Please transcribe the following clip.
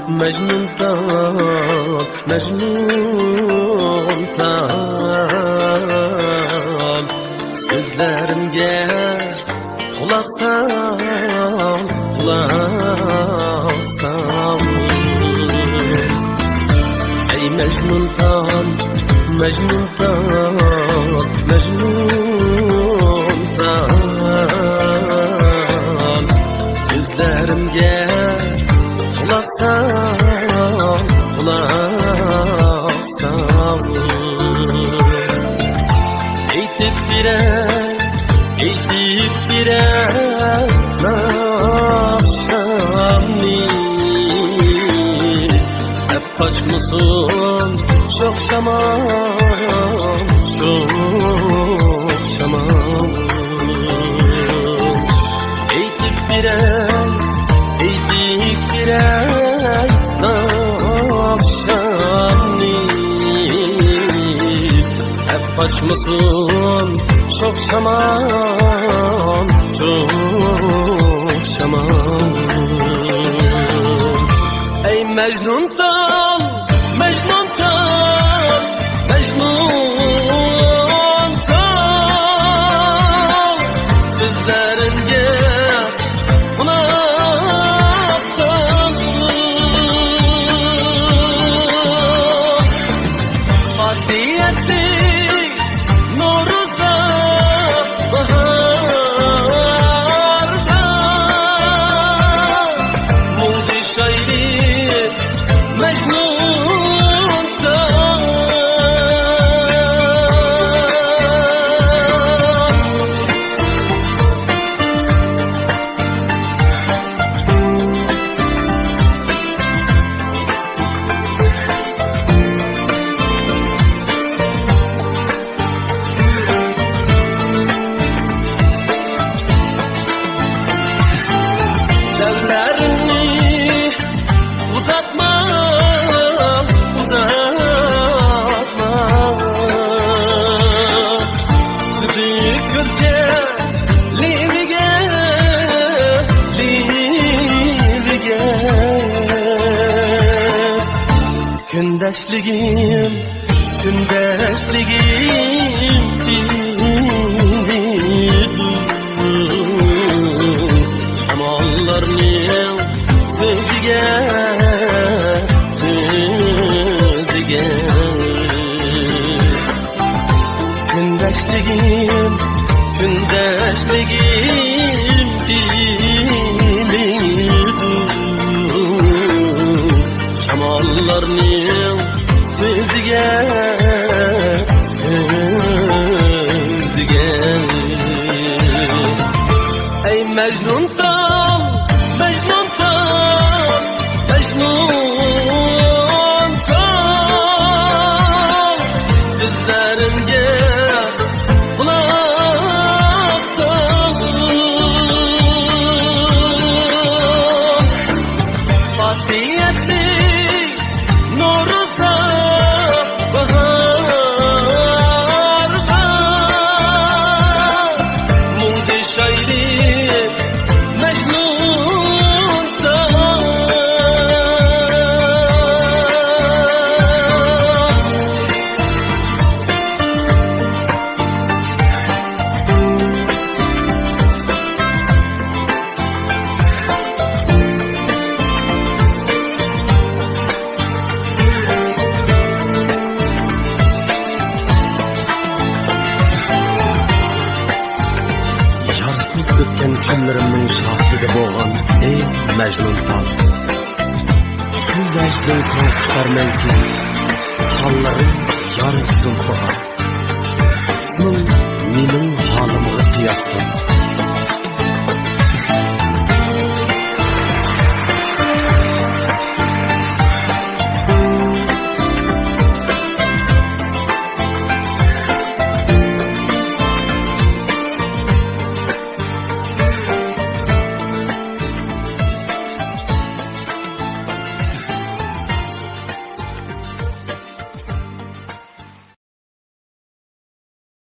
Mecnun'dan sözlerimge kulak sal, kulak sal. Ey Mecnun'dan, sözlerimge kulak sal, kulak sal. Eytip birey nakşamni hep kaçmışsın çok şaman, çok şaman. Eytip birey nakşamni hep kaçmışsın çok şaman, çok şaman. Ey Mecnun'dan, sözlerimge kulak sal. Vasiyetli Noruz'da, baharda Mudi şairi Mecnun'dan. Gündeşligim şamallarının sözüge Gündeşligim şamallarının sözüge Ey Mecnun'dan, sözlerimge kulak sal. Vasiyetli Noruz'da, baharda Mudi şairi Mecnun'dan. Yarsız ötken günlerimnin şahidi boğan ey Mecnun'dan. Şu vecdin son kuşlarmenki hallarım yarısın koğan. İsmin mening halimga qiyosdir.